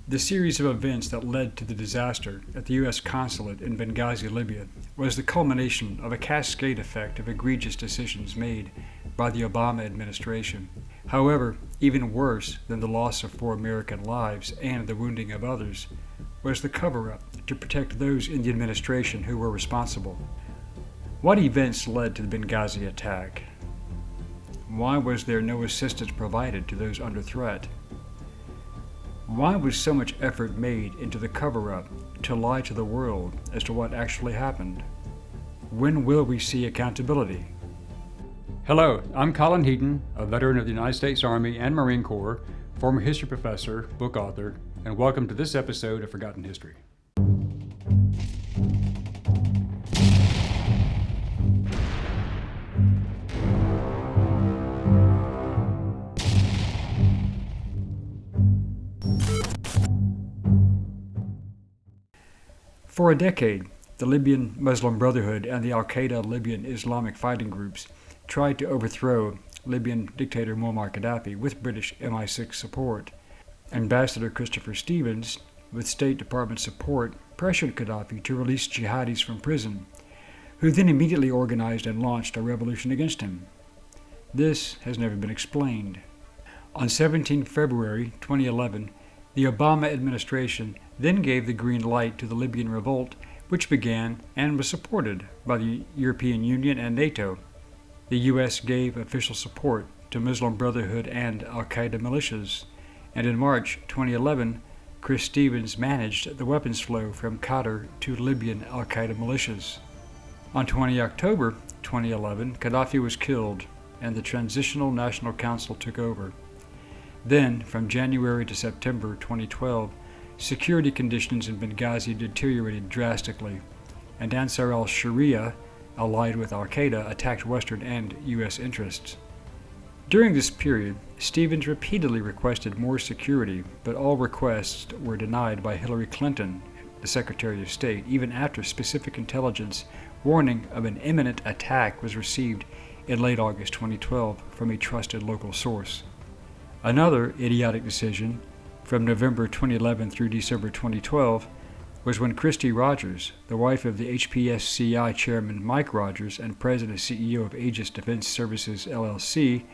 The series of events that led to the disaster at the U.S. Consulate in Benghazi, Libya, was the culmination of a cascade effect of egregious decisions made by the Obama administration. However, even worse than the loss of 4 American lives and the wounding of others was the cover-up to protect those in the administration who were responsible. What events led to the Benghazi attack? Why was there no assistance provided to those under threat? Why was so much effort made into the cover-up to lie to the world as to what actually happened? When will we see accountability? Hello, I'm Colin Heaton, a veteran of the United States Army and Marine Corps, former history professor, book author, and welcome to this episode of Forgotten History. For a decade, the Libyan Muslim Brotherhood and the Al-Qaeda Libyan Islamic fighting groups tried to overthrow Libyan dictator Muammar Gaddafi with British MI6 support. Ambassador Christopher Stevens, with State Department support, pressured Gaddafi to release jihadis from prison, who then immediately organized and launched a revolution against him. This has never been explained. On 17 February 2011, the Obama administration then gave the green light to the Libyan revolt, which began and was supported by the European Union and NATO. The U.S. gave official support to Muslim Brotherhood and Al-Qaeda militias, and in March 2011, Chris Stevens managed the weapons flow from Qatar to Libyan Al-Qaeda militias. On 20 October 2011, Gaddafi was killed, and the Transitional National Council took over. Then, from January to September 2012, security conditions in Benghazi deteriorated drastically, and Ansar al-Sharia, allied with al-Qaeda, attacked Western and U.S. interests. During this period, Stevens repeatedly requested more security, but all requests were denied by Hillary Clinton, the Secretary of State, even after specific intelligence warning of an imminent attack was received in late August 2012 from a trusted local source. Another idiotic decision, from November 2011 through December 2012, was when Christy Rogers, the wife of the HPSCI chairman Mike Rogers and president and CEO of Aegis Defense Services LLC,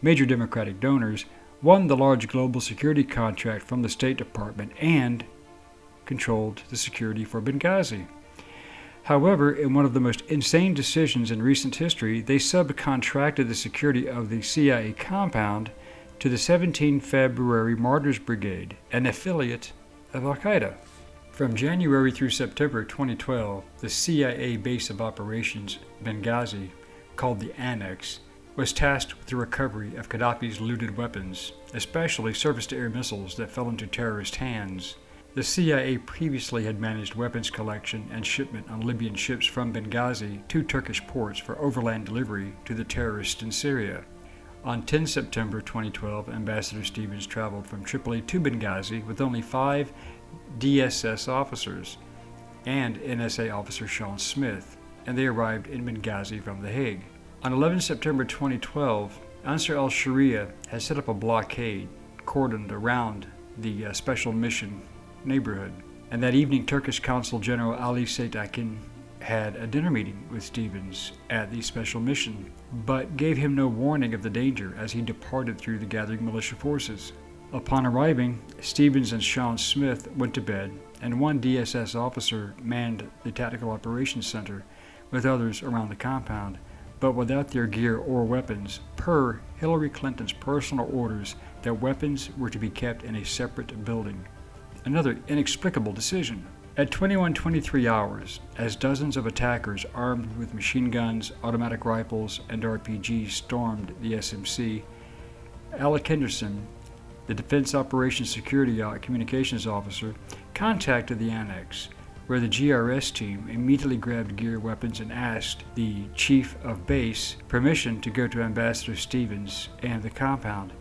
major Democratic donors, won the large global security contract from the State Department and controlled the security for Benghazi. However, in one of the most insane decisions in recent history, they subcontracted the security of the CIA compound to the 17 February Martyrs Brigade, an affiliate of Al-Qaeda. From January through September 2012, the CIA base of operations, Benghazi, called the Annex, was tasked with the recovery of Gaddafi's looted weapons, especially surface-to-air missiles that fell into terrorist hands. The CIA previously had managed weapons collection and shipment on Libyan ships from Benghazi to Turkish ports for overland delivery to the terrorists in Syria. On 10 September 2012, Ambassador Stevens traveled from Tripoli to Benghazi with only 5 DSS officers and NSA officer Sean Smith, and they arrived in Benghazi from The Hague. On 11 September 2012, Ansar al-Sharia had set up a blockade cordoned around the special mission neighborhood, and that evening Turkish Consul General Ali Seyit Akin had a dinner meeting with Stevens at the special mission, but gave him no warning of the danger as he departed through the gathering militia forces. Upon arriving, Stevens and Sean Smith went to bed, and one DSS officer manned the Tactical Operations Center with others around the compound, but without their gear or weapons, per Hillary Clinton's personal orders that weapons were to be kept in a separate building. Another inexplicable decision. At 21:23 hours, as dozens of attackers armed with machine guns, automatic rifles, and RPGs stormed the SMC, Alec Henderson, the Defense Operations Security Communications Officer, contacted the Annex, where the GRS team immediately grabbed gear, weapons, and asked the Chief of Base permission to go to Ambassador Stevens and the compound.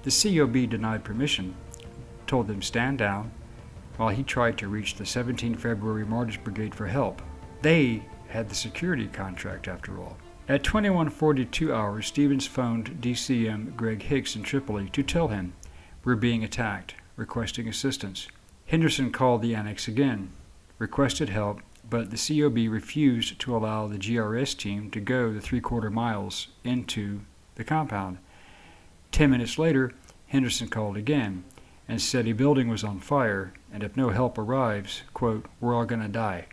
The COB denied permission, told them stand down, while he tried to reach the 17 February Martyrs Brigade for help. They had the security contract after all. At 21:42 hours, Stevens phoned DCM Greg Hicks in Tripoli to tell him, "We're being attacked. requesting assistance. Henderson called the Annex again, requested help, but the COB refused to allow the GRS team to go the 3/4 miles into the compound. 10 minutes later, Henderson called again and said a building was on fire, and if no help arrives, quote, we're all going to die.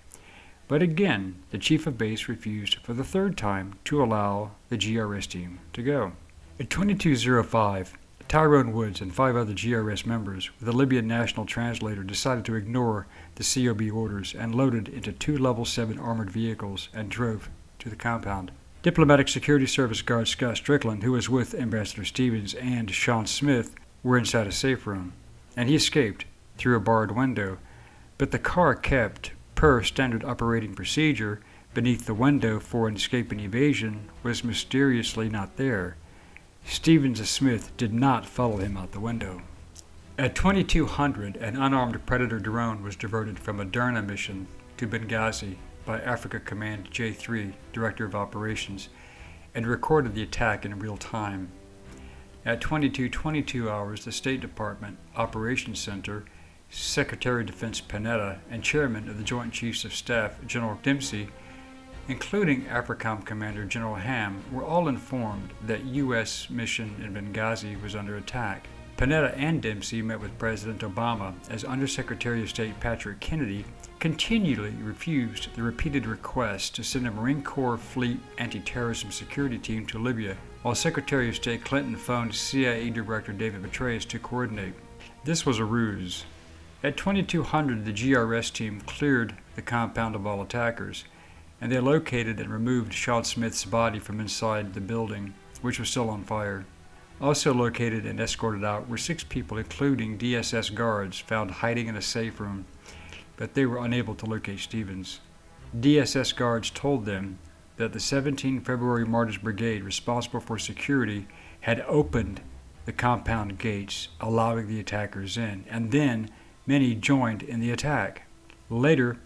But again, the chief of base refused for the third time to allow the GRS team to go. At 22:05, Tyrone Woods and 5 other GRS members with a Libyan national translator decided to ignore the COB orders and loaded into 2 Level 7 armored vehicles and drove to the compound. Diplomatic Security Service guard Scott Strickland, who was with Ambassador Stevens, and Sean Smith were inside a safe room, and he escaped through a barred window, but the car kept, per standard operating procedure, beneath the window for an escape and evasion was mysteriously not there. Stevens and Smith did not follow him out the window. At 2200, an unarmed Predator drone was diverted from a Derna mission to Benghazi by Africa Command J3, Director of Operations, and recorded the attack in real time. At 22:22 hours, the State Department Operations Center, Secretary of Defense Panetta, and Chairman of the Joint Chiefs of Staff, General Dempsey, including AFRICOM Commander General Ham, were all informed that U.S. mission in Benghazi was under attack. Panetta and Dempsey met with President Obama as Undersecretary of State Patrick Kennedy continually refused the repeated requests to send a Marine Corps Fleet anti-terrorism security team to Libya, while Secretary of State Clinton phoned CIA Director David Petraeus to coordinate. This was a ruse. At 2200, the GRS team cleared the compound of all attackers, and they located and removed Sean Smith's body from inside the building, which was still on fire. Also located and escorted out were 6 people, including DSS guards, found hiding in a safe room, but they were unable to locate Stevens. DSS guards told them that the 17 February Martyrs Brigade, responsible for security, had opened the compound gates, allowing the attackers in, and then many joined in the attack. Later,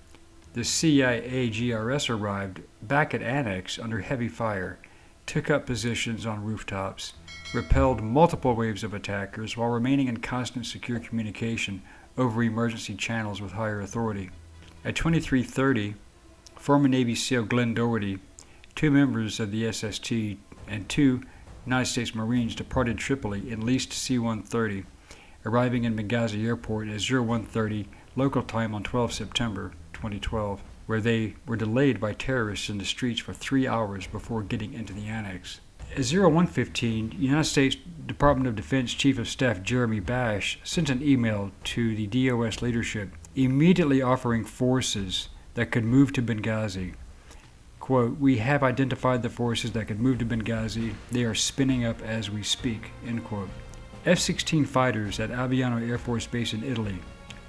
the CIA GRS arrived back at Annex under heavy fire, took up positions on rooftops, repelled multiple waves of attackers while remaining in constant secure communication over emergency channels with higher authority. At 23:30, former Navy SEAL Glenn Doherty, 2 members of the SST, and 2 United States Marines departed Tripoli in leased C-130, arriving in Benghazi Airport at 0130 local time on 12 September 2012, where they were delayed by terrorists in the streets for 3 hours before getting into the Annex. At 0115, United States Department of Defense Chief of Staff Jeremy Bash sent an email to the DOS leadership immediately offering forces that could move to Benghazi. Quote, we have identified the forces that could move to Benghazi. They are spinning up as we speak, end quote. F-16 fighters at Aviano Air Force Base in Italy,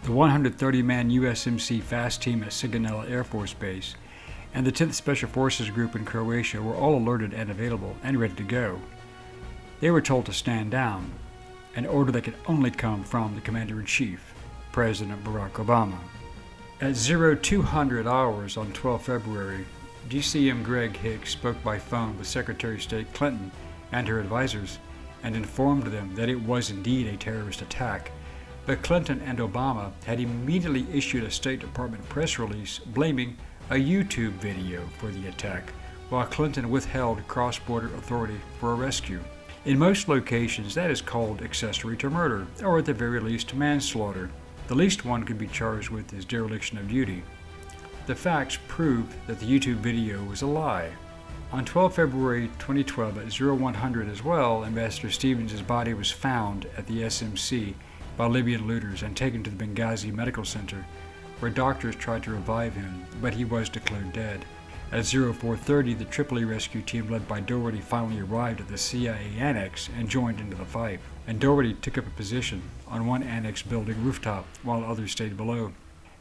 the 130-man USMC Fast Team at Sigonella Air Force Base, and the 10th Special Forces Group in Croatia were all alerted and available and ready to go. They were told to stand down, an order that could only come from the Commander-in-Chief, President Barack Obama. At 0200 hours on 12 February, DCM Greg Hicks spoke by phone with Secretary of State Clinton and her advisors and informed them that it was indeed a terrorist attack. But Clinton and Obama had immediately issued a State Department press release blaming a YouTube video for the attack, while Clinton withheld cross-border authority for a rescue. In most locations, that is called accessory to murder, or at the very least manslaughter. The least one could be charged with is dereliction of duty. The facts proved that the YouTube video was a lie. On 12 February 2012 at 0100 as well, Ambassador Stevens' body was found at the SMC by Libyan looters and taken to the Benghazi Medical Center, where doctors tried to revive him, but he was declared dead. At 0430, the Tripoli rescue team led by Doherty finally arrived at the CIA Annex and joined into the fight, and Doherty took up a position on one Annex building rooftop while others stayed below.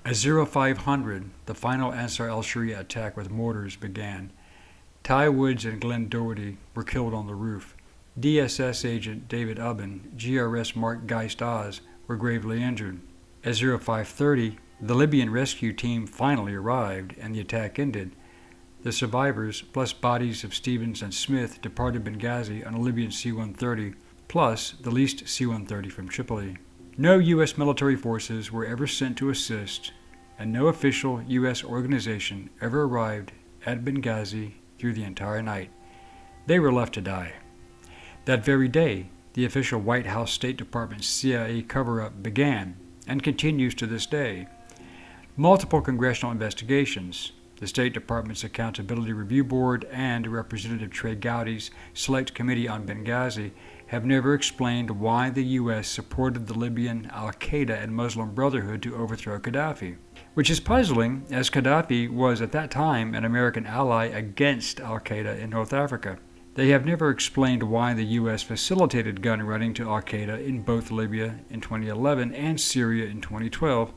At 0500, the final Ansar al-Sharia attack with mortars began. Ty Woods and Glenn Doherty were killed on the roof. DSS agent David Ubben, GRS Mark Geist Oz were gravely injured. At 0530, the Libyan rescue team finally arrived and the attack ended. The survivors, plus bodies of Stevens and Smith, departed Benghazi on a Libyan C-130, plus the leased C-130 from Tripoli. No U.S. military forces were ever sent to assist, and no official U.S. organization ever arrived at Benghazi through the entire night. They were left to die. That very day, the official White House State Department CIA cover-up began and continues to this day. Multiple congressional investigations, the State Department's Accountability Review Board, and Representative Trey Gowdy's Select Committee on Benghazi have never explained why the U.S. supported the Libyan al-Qaeda and Muslim Brotherhood to overthrow Gaddafi, which is puzzling as Gaddafi was at that time an American ally against al-Qaeda in North Africa. They have never explained why the U.S. facilitated gun running to al-Qaeda in both Libya in 2011 and Syria in 2012,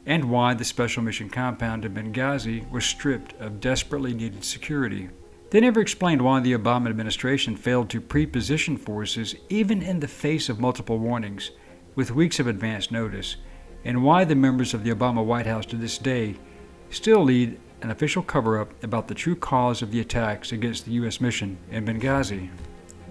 and why the Special Mission Compound in Benghazi was stripped of desperately needed security. They never explained why the Obama administration failed to pre-position forces even in the face of multiple warnings, with weeks of advance notice, and why the members of the Obama White House to this day still lead an official cover-up about the true cause of the attacks against the U.S. mission in Benghazi.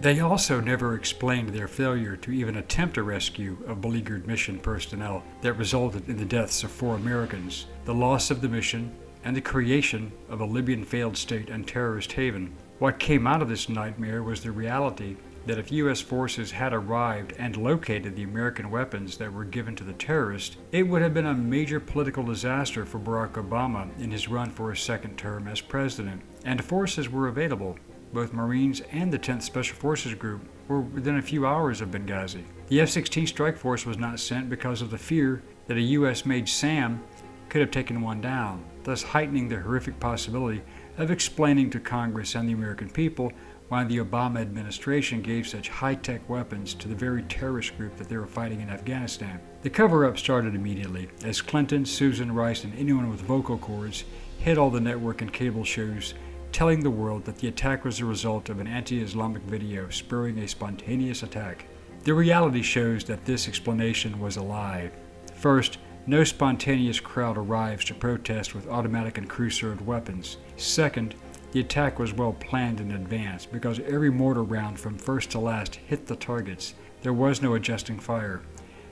They also never explained their failure to even attempt a rescue of beleaguered mission personnel that resulted in the deaths of 4 Americans, the loss of the mission, and the creation of a Libyan failed state and terrorist haven. What came out of this nightmare was the reality that if U.S. forces had arrived and located the American weapons that were given to the terrorists, it would have been a major political disaster for Barack Obama in his run for a second term as president. And forces were available. Both Marines and the 10th Special Forces Group were within a few hours of Benghazi. The F-16 strike force was not sent because of the fear that a U.S.-made SAM could have taken one down, thus heightening the horrific possibility of explaining to Congress and the American people why the Obama administration gave such high-tech weapons to the very terrorist group that they were fighting in Afghanistan. The cover-up started immediately, as Clinton, Susan Rice, and anyone with vocal cords hit all the network and cable shows, telling the world that the attack was the result of an anti-Islamic video spurring a spontaneous attack. The reality shows that this explanation was a lie. First, no spontaneous crowd arrives to protest with automatic and crew-served weapons. Second, the attack was well planned in advance because every mortar round from first to last hit the targets. There was no adjusting fire.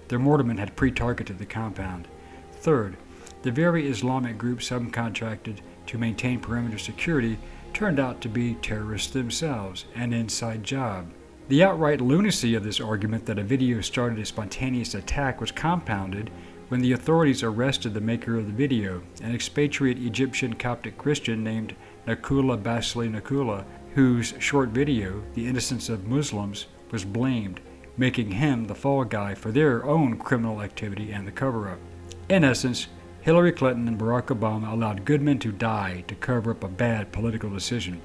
Their mortarmen had pre-targeted the compound. Third, the very Islamic group subcontracted to maintain perimeter security turned out to be terrorists themselves, an inside job. The outright lunacy of this argument that a video started a spontaneous attack was compounded when the authorities arrested the maker of the video, an expatriate Egyptian Coptic Christian named Nakula Basli Nakula, whose short video, The Innocence of Muslims, was blamed, making him the fall guy for their own criminal activity and the cover-up. In essence, Hillary Clinton and Barack Obama allowed good men to die to cover up a bad political decision,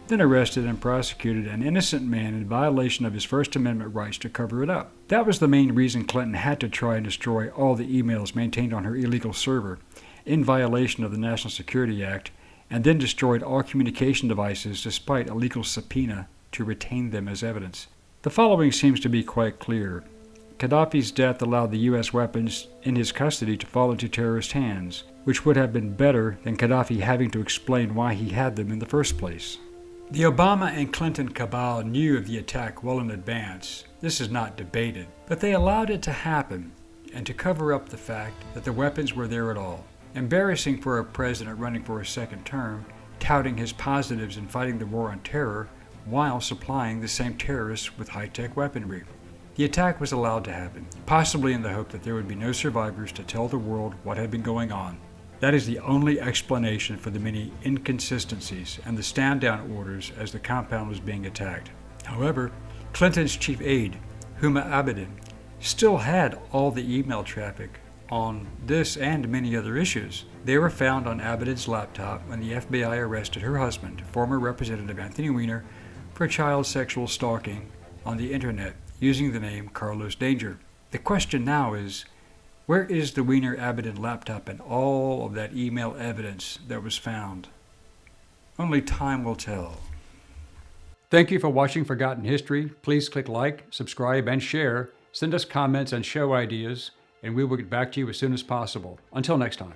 then arrested and prosecuted an innocent man in violation of his First Amendment rights to cover it up. That was the main reason Clinton had to try and destroy all the emails maintained on her illegal server, in violation of the National Security Act, and then destroyed all communication devices despite a legal subpoena to retain them as evidence. The following seems to be quite clear. Gaddafi's death allowed the U.S. weapons in his custody to fall into terrorist hands, which would have been better than Gaddafi having to explain why he had them in the first place. The Obama and Clinton cabal knew of the attack well in advance. This is not debated, but they allowed it to happen and to cover up the fact that the weapons were there at all. Embarrassing for a president running for a second term, touting his positives in fighting the war on terror while supplying the same terrorists with high-tech weaponry. The attack was allowed to happen, possibly in the hope that there would be no survivors to tell the world what had been going on. That is the only explanation for the many inconsistencies and the stand-down orders as the compound was being attacked. However, Clinton's chief aide, Huma Abedin, still had all the email traffic on this and many other issues. They were found on Abedin's laptop when the FBI arrested her husband, former Representative Anthony Weiner, for child sexual stalking on the internet using the name Carlos Danger. The question now is, where is the Weiner-Abedin laptop and all of that email evidence that was found? Only time will tell. Thank you for watching Forgotten History. Please click like, subscribe, and share. Send us comments and show ideas, and we will get back to you as soon as possible. Until next time.